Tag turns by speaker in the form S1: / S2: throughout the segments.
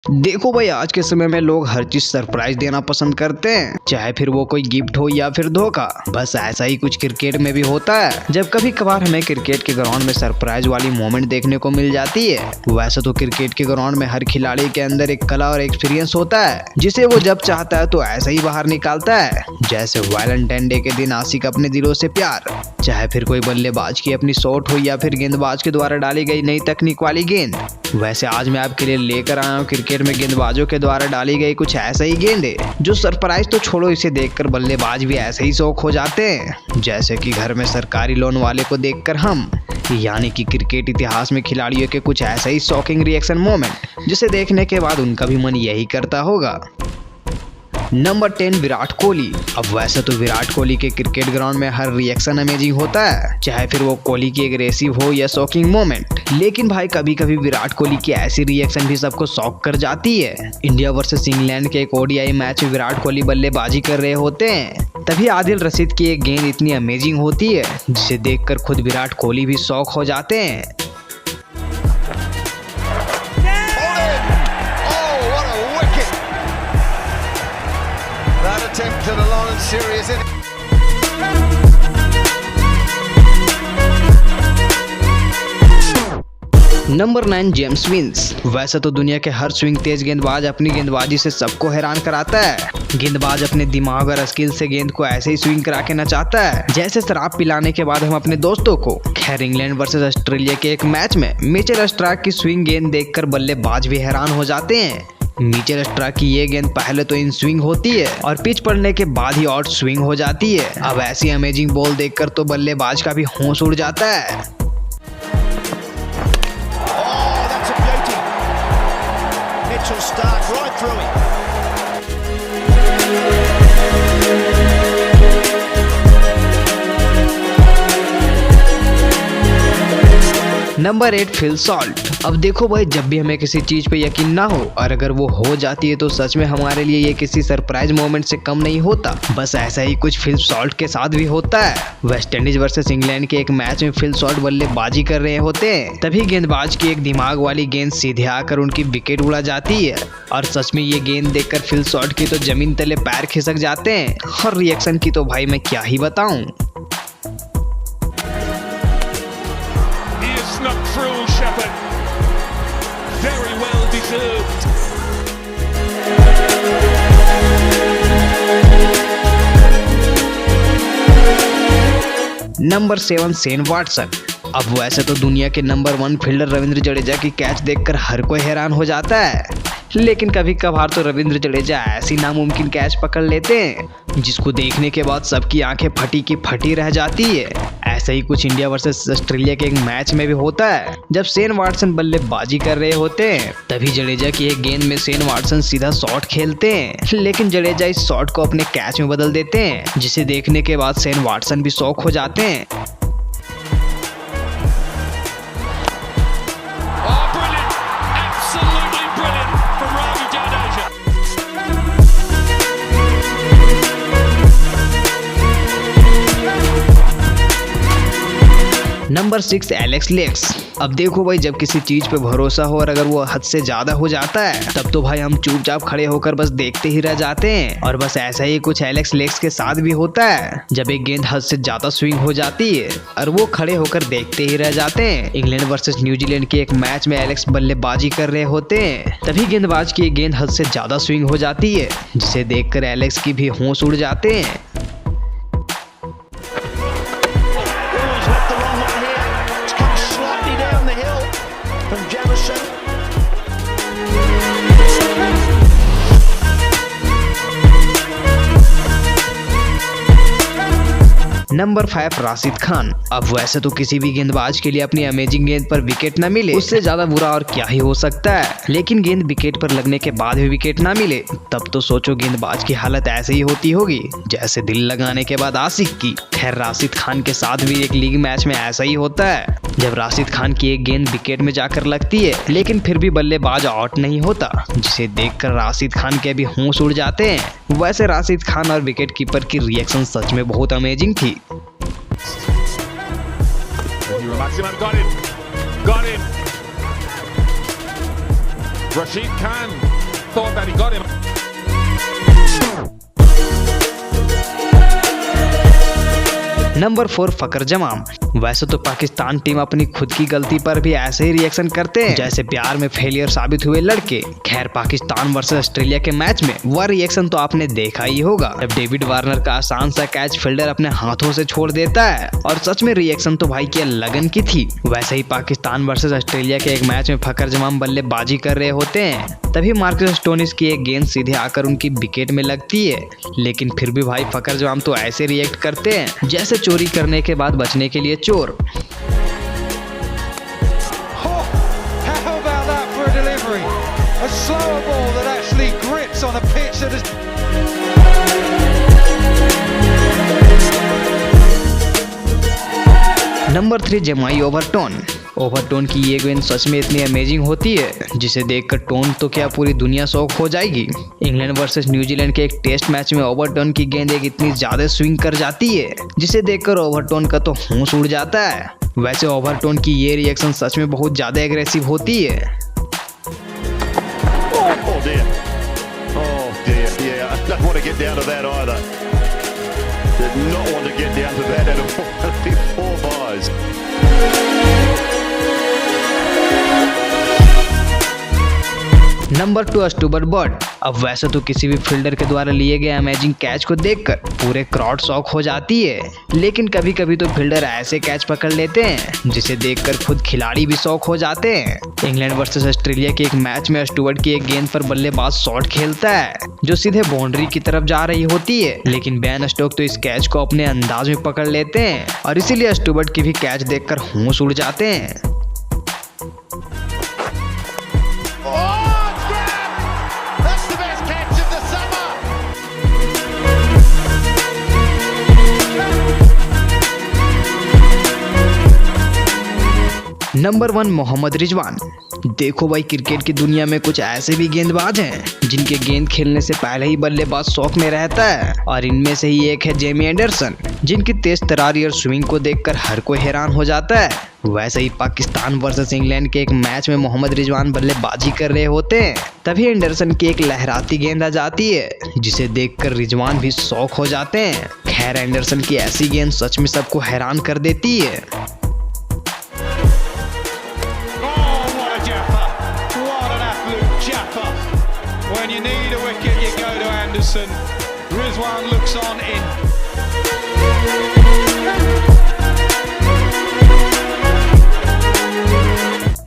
S1: देखो भाई, आज के समय में लोग हर चीज सरप्राइज देना पसंद करते हैं, चाहे फिर वो कोई गिफ्ट हो या फिर धोखा। बस ऐसा ही कुछ क्रिकेट में भी होता है। जब कभी कभार हमें क्रिकेट के ग्राउंड में सरप्राइज वाली मोमेंट देखने को मिल जाती है। वैसे तो क्रिकेट के ग्राउंड में हर खिलाड़ी के अंदर एक कला और एक्सपीरियंस होता है, जिसे वो जब चाहता है तो ऐसा ही बाहर निकालता है। जैसे वैलेंटाइन डे के दिन आशिक अपने दिलों से प्यार, चाहे फिर कोई बल्लेबाज की अपनी शॉट हो या फिर गेंदबाज के द्वारा डाली गई नई तकनीक वाली गेंद। वैसे आज मैं आपके लिए लेकर आया हूँ क्रिकेट में गेंदबाजों के द्वारा डाली गई कुछ ऐसा ही गेंद है जो सरप्राइज तो छोड़ो, इसे देखकर बल्लेबाज भी ऐसे ही शौक हो जाते हैं। जैसे कि घर में सरकारी लोन वाले को देखकर हम, यानी कि क्रिकेट इतिहास में खिलाड़ियों के कुछ ऐसा ही शॉकिंग रिएक्शन मोमेंट, जिसे देखने के बाद उनका भी मन यही करता होगा। नंबर 10, विराट कोहली। अब वैसे तो विराट कोहली के क्रिकेट ग्राउंड में हर रिएक्शन अमेजिंग होता है, चाहे फिर वो कोहली की एग्रेसिव हो या शॉकिंग मोमेंट। लेकिन भाई कभी कभी विराट कोहली की ऐसी रिएक्शन भी सबको शॉक कर जाती है। इंडिया वर्सेस इंग्लैंड के एक ओडीआई मैच में विराट कोहली बल्लेबाजी कर रहे होते हैं, तभी आदिल रशीद की एक गेंद इतनी अमेजिंग होती है जिसे देखकर खुद विराट कोहली भी शॉक हो जाते हैं।
S2: To the long and serious inning.
S1: Number 9, James Vince. वैसे तो दुनिया के हर स्विंग तेज गेंदबाज अपनी गेंदबाजी से सबको हैरान कराता है। गेंदबाज अपने दिमाग और स्किल से गेंद को ऐसे ही स्विंग करा के नचाता है जैसे शराब पिलाने के बाद हम अपने दोस्तों को। खैर, इंग्लैंड वर्सेस ऑस्ट्रेलिया के एक मैच में मिचेल स्टार्क की स्विंग गेंद देखकर बल्लेबाज भी हैरान हो जाते हैं। मिचेल स्टार्क की ये गेंद पहले तो इन स्विंग होती है और पिच पड़ने के बाद ही आउट स्विंग हो जाती है। अब ऐसी अमेजिंग बॉल देखकर तो बल्लेबाज का भी होश उड़ जाता है।
S2: Mitchell Stark right through him.
S1: Number 8, Phil Salt. अब देखो भाई, जब भी हमें किसी चीज पे यकीन ना हो और अगर वो हो जाती है तो सच में हमारे लिए ये किसी सरप्राइज मोमेंट से कम नहीं होता। बस ऐसा ही कुछ फिल सॉल्ट के साथ भी होता है। वेस्ट इंडीज वर्सेस इंग्लैंड के एक मैच में फिल सॉल्ट बल्लेबाजी कर रहे होते हैं, तभी गेंदबाज की एक दिमाग वाली गेंद सीधे आकर उनकी विकेट उड़ा जाती है। और सच में ये गेंद देखकर फिल सॉल्ट की तो जमीन तले पैर खिसक जाते हैं। हर रिएक्शन की तो भाई मैं क्या ही बताऊं।
S3: Snuck through Shepherd. Very well deserved.
S1: Number 7, Shane Watson. अब वैसे तो दुनिया के नंबर 1 फील्डर रविंद्र जडेजा की कैच देखकर हर कोई हैरान हो जाता है, लेकिन कभी कभार तो रविंद्र जडेजा ऐसी नामुमकिन कैच पकड़ लेते हैं जिसको देखने के बाद सबकी आंखें फटी की फटी रह जाती है। ऐसा ही कुछ इंडिया वर्सेस ऑस्ट्रेलिया के एक मैच में भी होता है। जब शेन वॉटसन बल्लेबाजी कर रहे होते हैं, तभी जडेजा की एक गेंद में शेन वॉटसन सीधा शॉट खेलते हैं, लेकिन जडेजा इस शॉट को अपने कैच में बदल देते हैं, जिसे देखने के बाद शेन वॉटसन भी शॉक हो जाते हैं। नंबर 6, एलेक्स लेक्स। अब देखो भाई, जब किसी चीज पे भरोसा हो और अगर वो हद से ज्यादा हो जाता है, तब तो भाई हम चुपचाप खड़े होकर बस देखते ही रह जाते हैं। और बस ऐसा ही कुछ एलेक्स लेक्स के साथ भी होता है। जब एक गेंद हद से ज्यादा स्विंग हो जाती है और वो खड़े होकर देखते ही रह जाते हैं। इंग्लैंड वर्सेस न्यूजीलैंड के एक मैच में एलेक्स बल्लेबाजी कर रहे होते हैं, तभी गेंदबाज की एक गेंद हद से ज्यादा स्विंग हो जाती है, जिसे देखकर एलेक्स की भी होश उड़ जाते हैं। नंबर 5, राशिद खान। अब वैसे तो किसी भी गेंदबाज के लिए अपनी अमेजिंग गेंद पर विकेट न मिले, उससे ज्यादा बुरा और क्या ही हो सकता है। लेकिन गेंद विकेट पर लगने के बाद भी विकेट ना मिले, तब तो सोचो गेंदबाज की हालत ऐसे ही होती होगी जैसे दिल लगाने के बाद आशिक की। खैर, राशिद खान के साथ भी एक लीग मैच में ऐसा ही होता है, जब राशिद खान की एक गेंद विकेट में जाकर लगती है, लेकिन फिर भी बल्लेबाज आउट नहीं होता, जिसे देखकर राशिद खान के भी होश उड़ जाते हैं। वैसे राशिद खान और विकेट कीपर की रिएक्शन सच में बहुत अमेजिंग थी।
S3: Maximum got him. Rashid Khan thought that he got him.
S1: Number 4 फकर जमाम। वैसे तो पाकिस्तान टीम अपनी खुद की गलती पर भी ऐसे ही रिएक्शन करते हैं जैसे प्यार में फेलियर साबित हुए लड़के। खैर पाकिस्तान वर्सेस ऑस्ट्रेलिया के मैच में वह रिएक्शन तो आपने देखा ही होगा जब डेविड वार्नर का आसान सा कैच फील्डर अपने हाथों से छोड़ देता है, और सच में रिएक्शन तो भाई की लगन की थी। वैसे ही पाकिस्तान वर्सेस ऑस्ट्रेलिया के एक मैच में फकर जमाम बल्लेबाजी कर रहे होते हैं, तभी मार्कस स्टोनिस की एक गेंद सीधे आकर उनकी विकेट में लगती है, लेकिन फिर भी भाई फकर जमाम तो ऐसे रिएक्ट करते हैं जैसे चोरी करने के बाद बचने के लिए चोर।
S4: How about that for a delivery? A slower ball that actually grips on a pitch that is...
S1: number 3 जमाई ओवरटोन। ओवरटोन की ये गेंद सच में इतनी अमेजिंग होती है जिसे देखकर टोन तो क्या पूरी दुनिया शौक हो जाएगी। इंग्लैंड वर्सेस न्यूजीलैंड के एक टेस्ट मैच में ओवरटोन की गेंद एक इतनी ज्यादा स्विंग कर जाती है जिसे देखकर ओवरटोन का तो होश उड़ जाता है। वैसे ओवरटोन की ये रिएक्शन सच में बहुत ज्यादा एग्रेसिव होती है।
S5: Oh dear. Oh dear, yeah. I don't want to get down to that either. Did not want to get down to that at all. That'd be 4 byes.
S1: Number 2 Stuart Broad. अब वैसे तो किसी भी fielder के द्वारा लिए गए amazing catch को देखकर पूरे क्राउड शॉक हो जाती है, लेकिन कभी कभी तो फील्डर ऐसे कैच पकड़ लेते हैं जिसे देखकर खुद खिलाड़ी भी शॉक हो जाते हैं। इंग्लैंड वर्सेस ऑस्ट्रेलिया के एक मैच में स्टुअर्ट की एक गेंद पर बल्लेबाज शॉट खेलता है जो सीधे बाउंड्री की तरफ जा रही होती है, लेकिन बेन स्टोक्स तो इस कैच को अपने अंदाज में पकड़ लेते हैं और इसीलिए स्टुअर्ट की भी कैच देखकर होश उड़ जाते हैं। नंबर 1 मोहम्मद रिजवान। देखो भाई क्रिकेट की दुनिया में कुछ ऐसे भी गेंदबाज हैं जिनके गेंद खेलने से पहले ही बल्लेबाज शौक में रहता है, और इनमें से ही एक है जेमी एंडरसन जिनकी तेज तरारी और स्विंग को देखकर हर कोई हैरान हो जाता है। वैसे ही पाकिस्तान वर्सेस इंग्लैंड के एक मैच में मोहम्मद रिजवान बल्लेबाजी कर रहे होते हैं, तभी एंडरसन की एक लहराती गेंद आ जाती है जिसे देखकर रिजवान भी शौक हो जाते हैं। खैर एंडरसन की ऐसी गेंद सच में सबको हैरान कर देती है।
S4: When you need a wicket, you go to Anderson. Rizwan looks on in.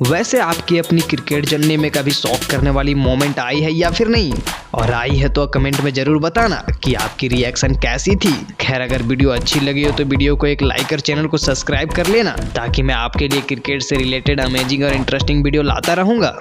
S1: वैसे आपकी अपनी क्रिकेट जर्नी में कभी शॉक करने वाली मोमेंट आई है या फिर नहीं, और आई है तो कमेंट में जरूर बताना कि आपकी रिएक्शन कैसी थी। खैर अगर वीडियो अच्छी लगी हो तो वीडियो को एक लाइक और चैनल को सब्सक्राइब कर लेना ताकि मैं आपके लिए क्रिकेट से रिलेटेड अमेजिंग और इंटरेस्टिंग वीडियो लाता रहूँगा।